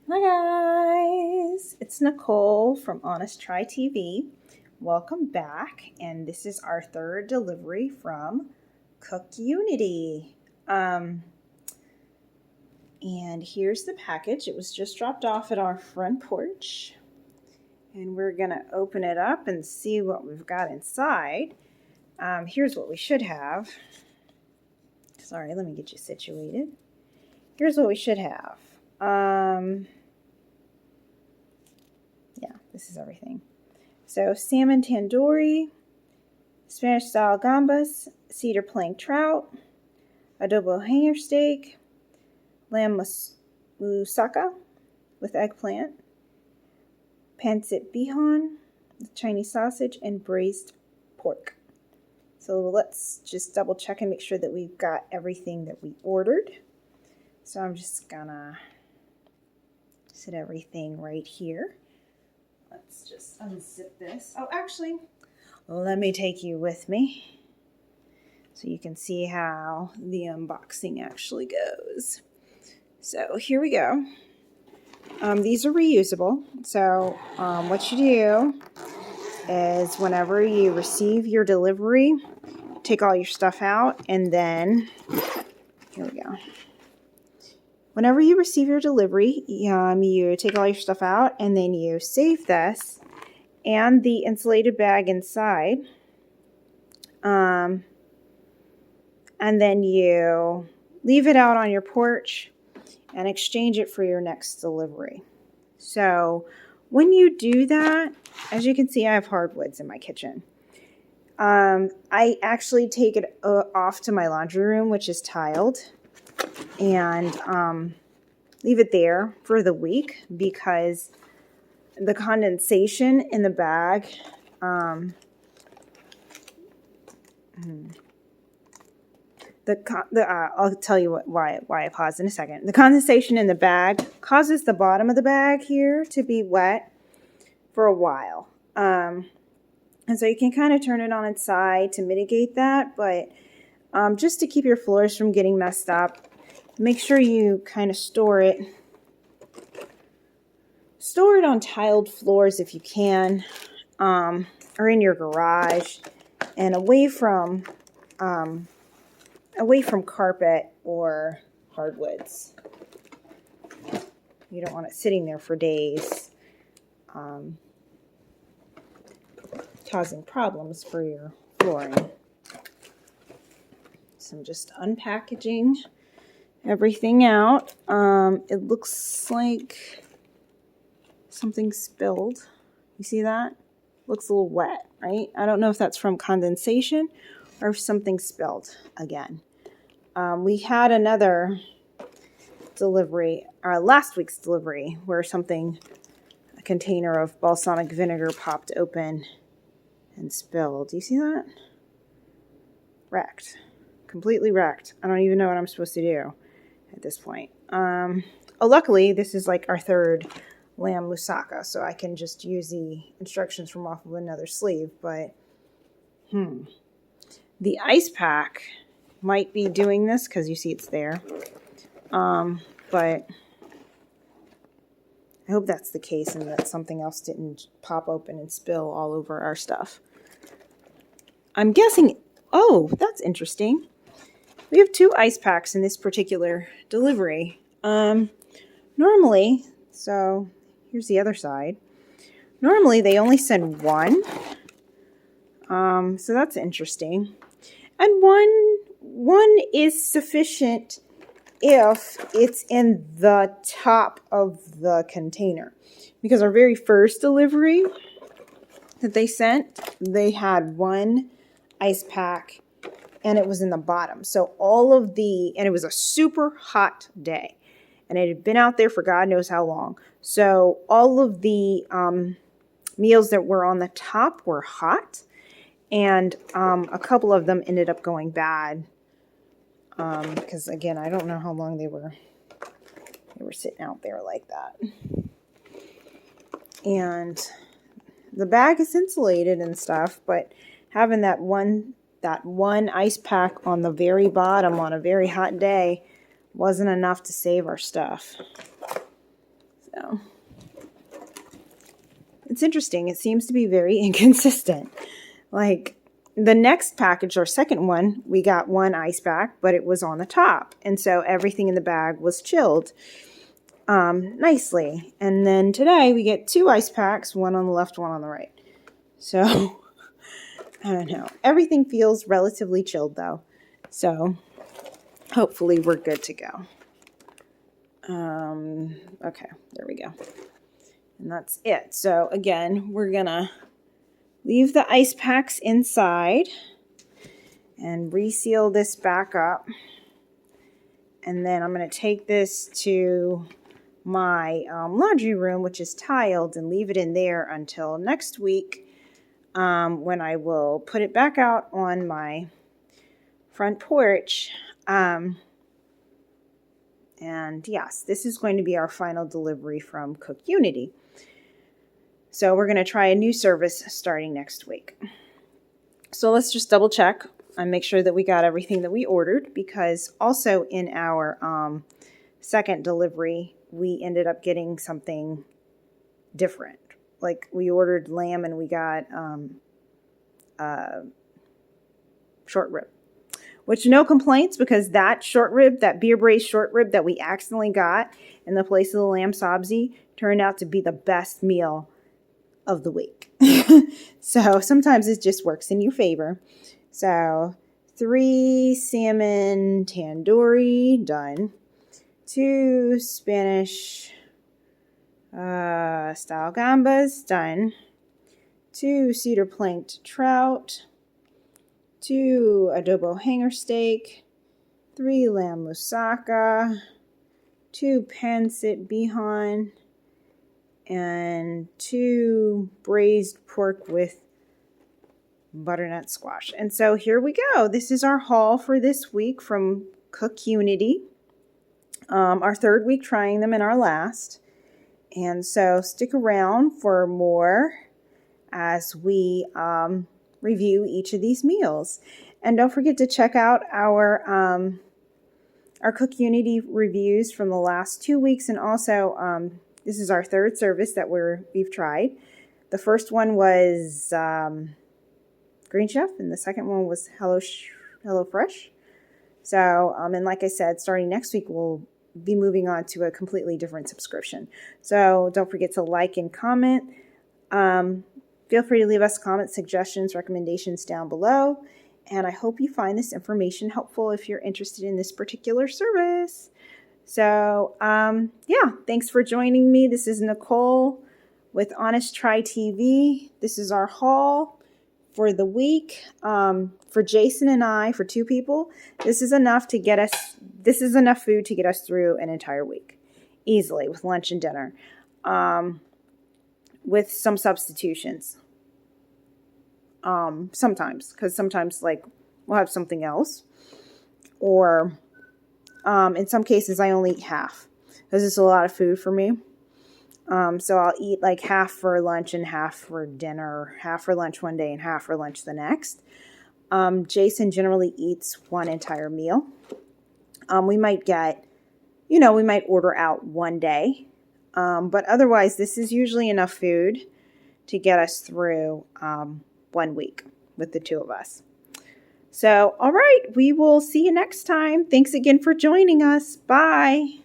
Hi guys, it's Nicole from Honest Try TV. Welcome back, and this is our third delivery from CookUnity. And here's the package. It was just dropped off at our front porch, and we're gonna open it up and see what we've got inside. Here's what we should have. Sorry, let me get you situated. Here's what we should have. Yeah, this is everything. So salmon tandoori, Spanish style gambas, cedar plank trout, adobo hanger steak, lamb moussaka with eggplant, pancit bihon, Chinese sausage, and braised pork. So let's just double check and make sure that we've got everything that we ordered. So I'm just gonna set everything right here. Let's just unzip this. Oh, actually, let me take you with me so you can see how the unboxing actually goes. So here we go. These are reusable. So what you do is whenever you receive your delivery, take all your stuff out, and then, here we go. Whenever you receive your delivery, you take all your stuff out, and then you save this and the insulated bag inside. And then you leave it out on your porch and exchange it for your next delivery. So when you do that, as you can see, I have hardwoods in my kitchen. I actually take it off to my laundry room, which is tiled, and leave it there for the week because the condensation in the bag, I'll tell you why I paused in a second. The condensation in the bag causes the bottom of the bag here to be wet for a while. And so you can kind of turn it on its side to mitigate that, but just to keep your floors from getting messed up, make sure you kind of store it on tiled floors if you can, or in your garage, and away from carpet or hardwoods. You don't want it sitting there for days, causing problems for your flooring. So I'm just unpackaging everything out. It looks like something spilled. You see that? Looks a little wet, right? I don't know if that's from condensation or if something spilled again. We had another delivery, last week's delivery, where a container of balsamic vinegar popped open and spilled. Do you see that? Wrecked. Completely wrecked. I don't even know what I'm supposed to do at this point. Luckily, this is like our third lamb moussaka, so I can just use the instructions from off of another sleeve, but the ice pack might be doing this because you see it's there, but I hope that's the case and that something else didn't pop open and spill all over our stuff. I'm guessing, oh, that's interesting. We have 2 ice packs in this particular delivery. Normally, so here's the other side. Normally, they only send 1. So that's interesting. And one is sufficient if it's in the top of the container. Because our very first delivery that they sent, they had 1 ice pack and it was in the bottom. So and it was a super hot day. And it had been out there for God knows how long. So all of the meals that were on the top were hot. And a couple of them ended up going bad. Because, again, I don't know how long they were sitting out there like that. And the bag is insulated and stuff, but having that one ice pack on the very bottom on a very hot day wasn't enough to save our stuff. So it's interesting. It seems to be very inconsistent. Like the next package, or second one, we got one ice pack, but it was on the top. And so everything in the bag was chilled nicely. And then today we get two ice packs, one on the left, one on the right. So I don't know. Everything feels relatively chilled though. So hopefully we're good to go. Okay, there we go. And that's it. So again, we're gonna leave the ice packs inside and reseal this back up. And then I'm gonna take this to my laundry room, which is tiled, and leave it in there until next week, when I will put it back out on my front porch. And yes, this is going to be our final delivery from CookUnity. So we're going to try a new service starting next week. So let's just double check and make sure that we got everything that we ordered, because also in our second delivery, we ended up getting something different. Like we ordered lamb and we got short rib. Which, no complaints, because that short rib, that beer braised short rib that we accidentally got in the place of the lamb sabzi, turned out to be the best meal of the week. So sometimes it just works in your favor. So 3 salmon tandoori, done. 2 Spanish style gambas, done. 2 cedar planked trout. 2 adobo hanger steak, 3 lamb moussaka, 2 pancit bihon, and 2 braised pork with butternut squash. And so here we go. This is our haul for this week from CookUnity. Our third week trying them and our last. And so stick around for more as we review each of these meals. And don't forget to check out our CookUnity reviews from the last 2 weeks. And also, this is our third service that we've tried. The first one was Green Chef, and the second one was HelloFresh. So, and like I said, starting next week, we'll be moving on to a completely different subscription. So don't forget to like and comment. Feel free to leave us comments, suggestions, recommendations down below. And I hope you find this information helpful if you're interested in this particular service. So, yeah, thanks for joining me. This is Nicole with Honest Try TV. This is our haul for the week. For Jason and I, for 2 people, this is enough food to get us through an entire week easily with lunch and dinner. With some substitutions. Sometimes, because sometimes like we'll have something else, or in some cases I only eat half because it's a lot of food for me. So I'll eat like half for lunch and half for dinner, half for lunch one day and half for lunch the next. Jason generally eats one entire meal. We might order out one day. But otherwise, this is usually enough food to get us through 1 week with the 2 of us. So, all right, we will see you next time. Thanks again for joining us. Bye.